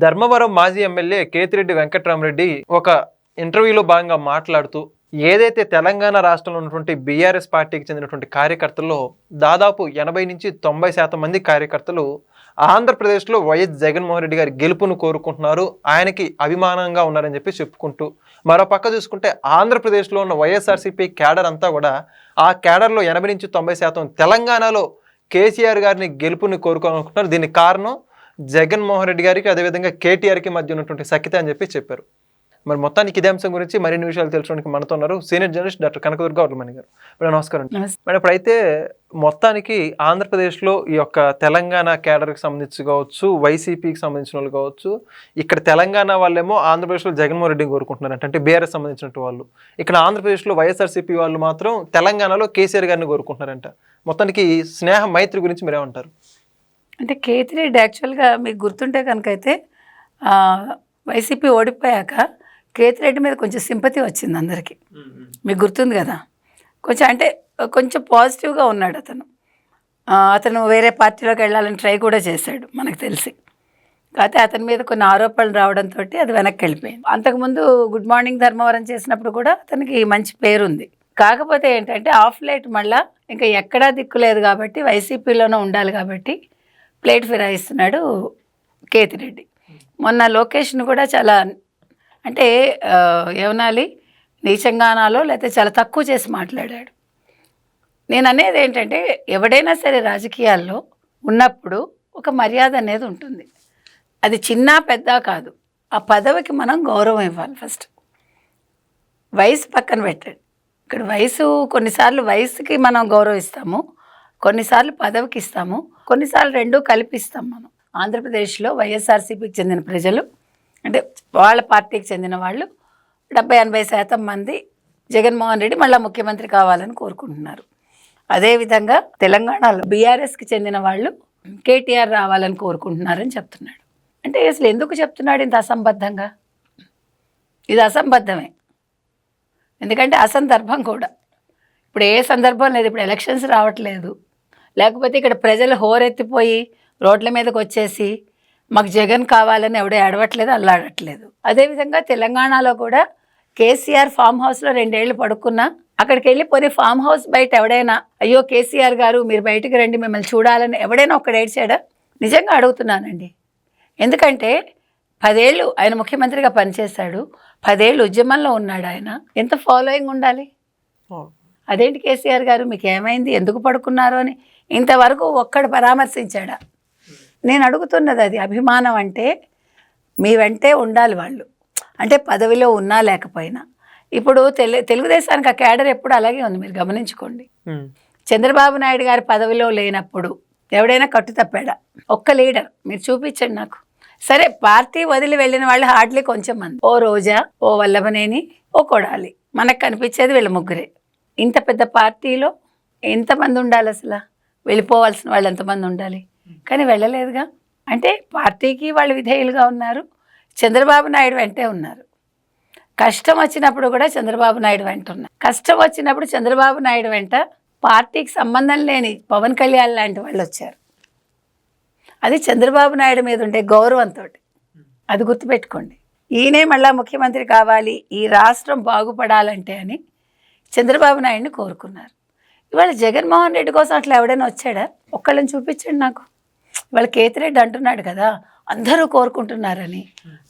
ధర్మవరం మాజీ ఎమ్మెల్యే కేతిరెడ్డి వెంకట్రామరెడ్డి ఒక ఇంటర్వ్యూలో భాగంగా మాట్లాడుతూ ఏదైతే తెలంగాణ రాష్ట్రంలో ఉన్నటువంటి బీఆర్ఎస్ పార్టీకి చెందినటువంటి కార్యకర్తల్లో దాదాపు 80 నుంచి 90% మంది కార్యకర్తలు ఆంధ్రప్రదేశ్లో వైఎస్ జగన్మోహన్ రెడ్డి గారి గెలుపును కోరుకుంటున్నారు, ఆయనకి అభిమానంగా ఉన్నారని చెప్పి చెప్పుకుంటూ, మరో పక్క చూసుకుంటే ఆంధ్రప్రదేశ్లో ఉన్న వైఎస్ఆర్సీపీ క్యాడర్ అంతా కూడా ఆ క్యాడర్లో 80 నుంచి 90% తెలంగాణలో కేసీఆర్ గారిని గెలుపుని కోరుకోనుకుంటున్నారు. దీనికి కారణం జగన్మోహన్ రెడ్డి గారికి అదేవిధంగా కేటీఆర్కి మధ్య ఉన్నటువంటి సఖ్యత అని చెప్పి చెప్పారు. మరి మొత్తానికి ఇదే అంశం గురించి మరిన్ని విషయాలు తెలుసుకోవడానికి మనతో ఉన్నారు సీనియర్ జర్నలిస్ట్ డాక్టర్ కనకదుర్గ వర్లమణి గారు. నమస్కారం. మరి ఇప్పుడైతే మొత్తానికి ఆంధ్రప్రదేశ్లో ఈ యొక్క తెలంగాణ క్యాడర్కి సంబంధించి కావచ్చు, వైసీపీకి సంబంధించిన వాళ్ళు కావచ్చు, ఇక్కడ తెలంగాణ వాళ్ళేమో ఆంధ్రప్రదేశ్లో జగన్మోహన్ రెడ్డిని కోరుకుంటున్నారంట, అంటే బీఆర్ఎస్ సంబంధించినట్టు వాళ్ళు. ఇక్కడ ఆంధ్రప్రదేశ్లో వైఎస్ఆర్సీపీ వాళ్ళు మాత్రం తెలంగాణలో కేసీఆర్ గారిని కోరుకుంటున్నారంట. మొత్తానికి స్నేహ మైత్రి గురించి మీరేమంటారు? అంటే కేతిరెడ్డి యాక్చువల్గా మీకు గుర్తుంటే కనుక అయితే వైసీపీ ఓడిపోయాక కేతిరెడ్డి మీద కొంచెం సింపతి వచ్చింది అందరికీ. మీకు గుర్తుంది కదా, కొంచెం పాజిటివ్గా ఉన్నాడు అతను. అతను వేరే పార్టీలోకి వెళ్ళాలని ట్రై కూడా చేశాడు మనకు తెలిసి. కాకపోతే అతని మీద కొన్ని ఆరోపణలు రావడంతో అది వెనక్కి వెళ్ళిపోయింది. అంతకుముందు గుడ్ మార్నింగ్ ధర్మవరం చేసినప్పుడు కూడా అతనికి మంచి పేరుంది. కాకపోతే ఏంటంటే ఆఫ్ లైట్ మళ్ళా ఇంకా ఎక్కడా దిక్కులేదు కాబట్టి వైసీపీలోనే ఉండాలి కాబట్టి ప్లేట్ ఫిరాయిస్తున్నాడు కేతిరెడ్డి. మొన్న లొకేషన్ కూడా చాలా అంటే ఏమనాలి, నీచంగానాలో లేకపోతే చాలా తక్కువ చేసి మాట్లాడాడు. నేను అనేది ఏంటంటే ఎవడైనా సరే రాజకీయాల్లో ఉన్నప్పుడు ఒక మర్యాద అనేది ఉంటుంది. అది చిన్న పెద్ద కాదు, ఆ పదవికి మనం గౌరవం ఇవ్వాలి. ఫస్ట్ వయసు పక్కన పెట్టండి. ఇక్కడ వయసు కొన్నిసార్లు వయసుకి మనం గౌరవిస్తాము, కొన్నిసార్లు పదవికి ఇస్తాము, కొన్నిసార్లు రెండూ కల్పిస్తాం. మనం ఆంధ్రప్రదేశ్లో వైఎస్ఆర్సీపీకి చెందిన ప్రజలు అంటే వాళ్ళ పార్టీకి చెందిన వాళ్ళు 70-80% మంది జగన్మోహన్ రెడ్డి మళ్ళీ ముఖ్యమంత్రి కావాలని కోరుకుంటున్నారు. అదేవిధంగా తెలంగాణలో బీఆర్ఎస్కి చెందిన వాళ్ళు కేటీఆర్ రావాలని కోరుకుంటున్నారని చెప్తున్నాడు. అంటే అసలు ఎందుకు చెప్తున్నాడు ఇంత అసంబద్ధంగా? ఇది అసంబద్ధమే, ఎందుకంటే అసందర్భం కూడా. ఇప్పుడు ఏ సందర్భం లేదు, ఇప్పుడు ఎలక్షన్స్ రావట్లేదు, లేకపోతే ఇక్కడ ప్రజలు హోరెత్తిపోయి రోడ్ల మీదకి వచ్చేసి మాకు జగన్ కావాలని ఎవడో అడవట్లేదు, అల్లాడట్లేదు. అదేవిధంగా తెలంగాణలో కూడా కేసీఆర్ ఫామ్ హౌస్లో 2 ఏళ్ళు పడుకున్నా అక్కడికి వెళ్ళి పోనీ ఫామ్ హౌస్ బయట ఎవడైనా అయ్యో కేసీఆర్ గారు మీరు బయటికి రండి మిమ్మల్ని చూడాలని ఎవడైనా ఒక్కడ ఏడ్చాడా? నిజంగా అడుగుతున్నానండి. ఎందుకంటే 10 ఏళ్ళు ఆయన ముఖ్యమంత్రిగా పనిచేశాడు, 10 ఏళ్ళు ఉద్యమంలో ఉన్నాడు ఆయన. ఎంత ఫాలోయింగ్ ఉండాలి? అదేంటి కేసీఆర్ గారు మీకు ఏమైంది, ఎందుకు పడుకున్నారు అని ఇంతవరకు ఒక్కడు పరామర్శించాడా? నేను అడుగుతున్నది అది. అభిమానం అంటే మీ వెంటే ఉండాలి వాళ్ళు, అంటే పదవిలో ఉన్నా లేకపోయినా. ఇప్పుడు తెలుగుదేశానికి ఆ క్యాడర్ ఎప్పుడు అలాగే ఉంది, మీరు గమనించుకోండి. చంద్రబాబు నాయుడు గారి పదవిలో లేనప్పుడు ఎవడైనా కట్టు తప్పాడా? ఒక్క లీడర్ మీరు చూపించండి నాకు. సరే పార్టీ వదిలి వెళ్ళిన వాళ్ళు హార్డ్లీ కొంచెం మంది, ఓ రోజా, ఓ వల్లభనేని, ఓ కొడాలి, మనకు కనిపించేది వీళ్ళ ముగ్గురే. ఇంత పెద్ద పార్టీలో ఎంతమంది ఉండాలి అసలు? వెళ్ళిపోవాల్సిన వాళ్ళు ఎంతమంది ఉండాలి? కానీ వెళ్ళలేదుగా. అంటే పార్టీకి వాళ్ళు విధేయులుగా ఉన్నారు, చంద్రబాబు నాయుడు వెంటే ఉన్నారు. కష్టం వచ్చినప్పుడు కూడా చంద్రబాబు నాయుడు వెంట ఉన్నారు. కష్టం వచ్చినప్పుడు చంద్రబాబు నాయుడు వెంట పార్టీకి సంబంధం లేని పవన్ కళ్యాణ్ లాంటి వాళ్ళు వచ్చారు. అది చంద్రబాబు నాయుడు మీద ఉండే గౌరవంతో. అది గుర్తుపెట్టుకోండి. ఈయనే మళ్ళా ముఖ్యమంత్రి కావాలి, ఈ రాష్ట్రం బాగుపడాలంటే అని చంద్రబాబు నాయుడిని కోరుకున్నారు. ఇవాళ జగన్మోహన్ రెడ్డి కోసం అట్లా ఎవడైనా వచ్చాడా? ఒక్కళ్ళని చూపించండి నాకు. ఇవాళ కేతిరెడ్డి అంటున్నాడు కదా అందరూ కోరుకుంటున్నారని.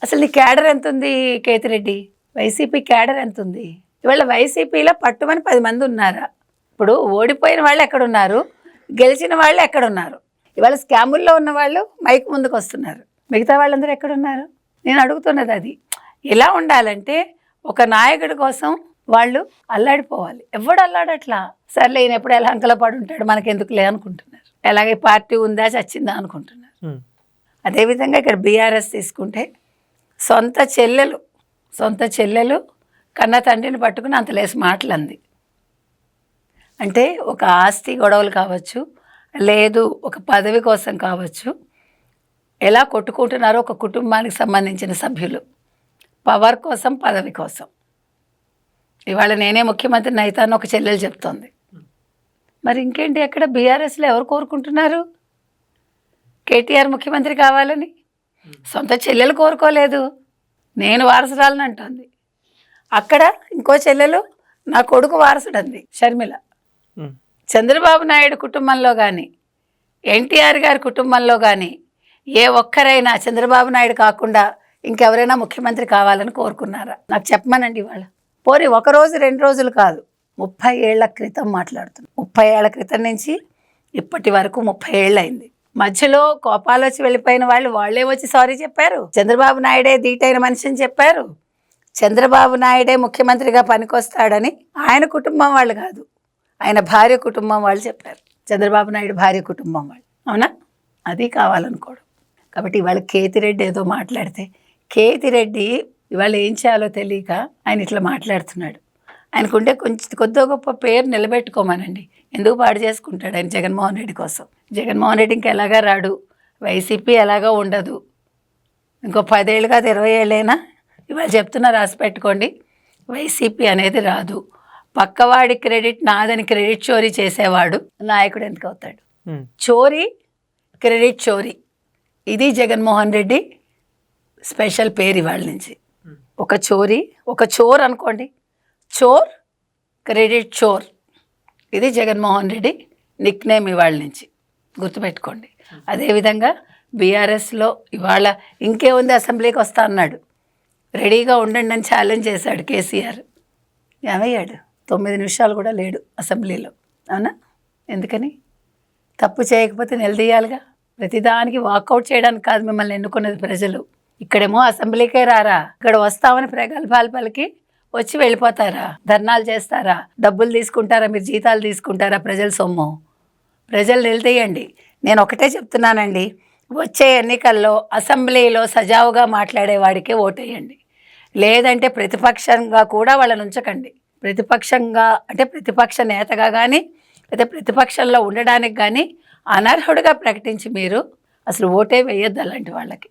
అసలు నీ క్యాడర్ ఎంత ఉంది కేతిరెడ్డి? వైసీపీ క్యాడర్ ఎంత ఉంది? ఇవాళ వైసీపీలో పట్టుమని 10 మంది ఉన్నారా? ఇప్పుడు ఓడిపోయిన వాళ్ళు ఎక్కడున్నారు, గెలిచిన వాళ్ళు ఎక్కడున్నారు? ఇవాళ స్కాముల్లో ఉన్న వాళ్ళు మైక్ ముందుకు వస్తున్నారు, మిగతా వాళ్ళందరూ ఎక్కడున్నారు? నేను అడుగుతున్నది అది. ఎలా ఉండాలంటే ఒక నాయకుడి కోసం వాళ్ళు అల్లాడిపోవాలి. ఎవడు అల్లాడట్లా. సర్లే ఈయన ఎప్పుడు ఎలా అంకల పడి ఉంటాడు మనకెందుకులే అనుకుంటున్నారు. అలాగే పార్టీ ఉందా చచ్చిందా అనుకుంటున్నారు. అదేవిధంగా ఇక్కడ బీఆర్ఎస్ తీసుకుంటే సొంత చెల్లెలు కన్న తండ్రిని పట్టుకుని అంతలేసి మాటలంది. అంటే ఒక ఆస్తి గొడవలు కావచ్చు, లేదు ఒక పదవి కోసం కావచ్చు, ఎలా కొట్టుకుంటున్నారో ఒక కుటుంబానికి సంబంధించిన సభ్యులు పవర్ కోసం, పదవి కోసం. ఇవాళ నేనే ముఖ్యమంత్రిని అవుతాను ఒక చెల్లెలు చెప్తోంది. మరి ఇంకేంటి, ఎక్కడ బీఆర్ఎస్లో ఎవరు కోరుకుంటున్నారు కేటీఆర్ ముఖ్యమంత్రి కావాలని? సొంత చెల్లెలు కోరుకోలేదు, నేను వారసురాలని అంటుంది. అక్కడ ఇంకో చెల్లెలు నా కొడుకు వారసుడు అంది షర్మిల. చంద్రబాబు నాయుడు కుటుంబంలో కానీ ఎన్టీఆర్ గారి కుటుంబంలో కానీ ఏ ఒక్కరైనా చంద్రబాబు నాయుడు కాకుండా ఇంకెవరైనా ముఖ్యమంత్రి కావాలని కోరుకున్నారా? నాకు చెప్పమనండి ఇవాళ. పోనీ 1 రోజు 2 రోజులు కాదు, 30 ఏళ్ల క్రితం మాట్లాడుతున్నాను. 30 ఏళ్ల క్రితం నుంచి ఇప్పటి వరకు 30 ఏళ్ళు అయింది. మధ్యలో కోపాలు వచ్చి వెళ్ళిపోయిన వాళ్ళే వచ్చి సారీ చెప్పారు. చంద్రబాబు నాయుడే ధీటైన మనిషి అని చెప్పారు. చంద్రబాబు నాయుడే ముఖ్యమంత్రిగా పనికొస్తాడని ఆయన కుటుంబం వాళ్ళు కాదు, ఆయన భార్య కుటుంబం వాళ్ళు చెప్పారు. చంద్రబాబు నాయుడు భార్య కుటుంబం వాళ్ళు. అవునా? అది కావాలనుకోవడం. కాబట్టి ఇవాళ కేతిరెడ్డి ఏదో మాట్లాడితే, కేతిరెడ్డి ఇవాళ ఏం చేయాలో తెలియక ఆయన ఇట్లా మాట్లాడుతున్నాడు. ఆయనకుంటే కొద్దో గొప్ప పేరు నిలబెట్టుకోమనండి. ఎందుకు పాడు చేసుకుంటాడు ఆయన జగన్మోహన్ రెడ్డి కోసం? జగన్మోహన్ రెడ్డి ఇంకా ఎలాగా రాడు, వైసీపీ ఎలాగా ఉండదు. ఇంకో 10 ఏళ్ళు కాదు 20 ఏళ్ళైనా ఇవాళ చెప్తున్నా, రాసి పెట్టుకోండి, వైసీపీ అనేది రాదు. పక్కవాడి క్రెడిట్ నాదని క్రెడిట్ చోరీ చేసేవాడు నాయకుడు ఎందుకు అవుతాడు? చోరీ, క్రెడిట్ చోరీ, ఇది జగన్మోహన్ రెడ్డి స్పెషల్ పేరు ఇవాళ నుంచి. ఒక చోరీ, ఒక చోర్ అనుకోండి, చోర్, క్రెడిట్ చోర్, ఇది జగన్మోహన్ రెడ్డి నిక్ నేమ్ ఇవాళ నుంచి, గుర్తుపెట్టుకోండి. అదేవిధంగా బీఆర్ఎస్లో ఇవాళ ఇంకేముంది, అసెంబ్లీకి వస్తా అన్నాడు, రెడీగా ఉండండి అని ఛాలెంజ్ చేశాడు కేసీఆర్. ఏమయ్యాడు? 9 నిమిషాలు కూడా లేడు అసెంబ్లీలో. అవునా? ఎందుకని? తప్పు చేయకపోతే నిలదీయాలిగా. ప్రతిదానికి వాకౌట్ చేయడానికి కాదు మిమ్మల్ని ఎన్నుకున్నది ప్రజలు. ఇక్కడేమో అసెంబ్లీకే రారా, ఇక్కడ వస్తామని ప్రగల్భాలు పలికి వచ్చి వెళ్ళిపోతారా? ధర్నాలు చేస్తారా? డబ్బులు తీసుకుంటారా? మీరు జీతాలు తీసుకుంటారా? ప్రజల సొమ్ము. ప్రజలు నిలదీయండి. నేను ఒకటే చెప్తున్నానండి, వచ్చే ఎన్నికల్లో అసెంబ్లీలో సజావుగా మాట్లాడేవాడికే ఓటేయండి. లేదంటే ప్రతిపక్షంగా కూడా వాళ్ళని ఉంచకండి. ప్రతిపక్షంగా అంటే ప్రతిపక్ష నేతగా కానీ లేదా ప్రతిపక్షంలో ఉండడానికి కానీ అనర్హుడిగా ప్రకటించి మీరు అసలు ఓటే వేయొద్దు అలాంటి వాళ్ళకి.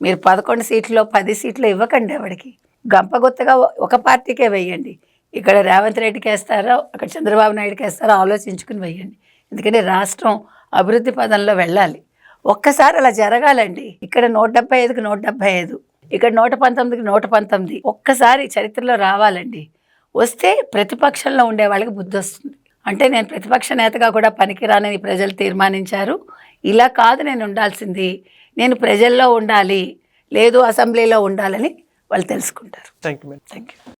మీరు 11 సీట్లు 10 సీట్లు ఇవ్వకండి ఎవరికి. గంపగుత్తగా ఒక పార్టీకే వేయండి. ఇక్కడ రేవంత్ రెడ్డికి వేస్తారో అక్కడ చంద్రబాబు నాయుడుకి వేస్తారో ఆలోచించుకుని వేయండి. ఎందుకంటే రాష్ట్రం అభివృద్ధి పదంలో వెళ్ళాలి. ఒక్కసారి అలా జరగాలండి. ఇక్కడ 175కి 175, ఇక్కడ 119కి 119 ఒక్కసారి చరిత్రలో రావాలండి. వస్తే ప్రతిపక్షంలో ఉండే వాళ్ళకి బుద్ధి వస్తుంది. అంటే నేను ప్రతిపక్ష నేతగా కూడా పనికిరానని ప్రజలు తీర్మానించారు. ఇలా కాదు నేను ఉండాల్సింది, నేను ప్రజల్లో ఉండాలి, లేదు అసెంబ్లీలో ఉండాలని వాళ్ళు తెలుసుకుంటారు. Thank you.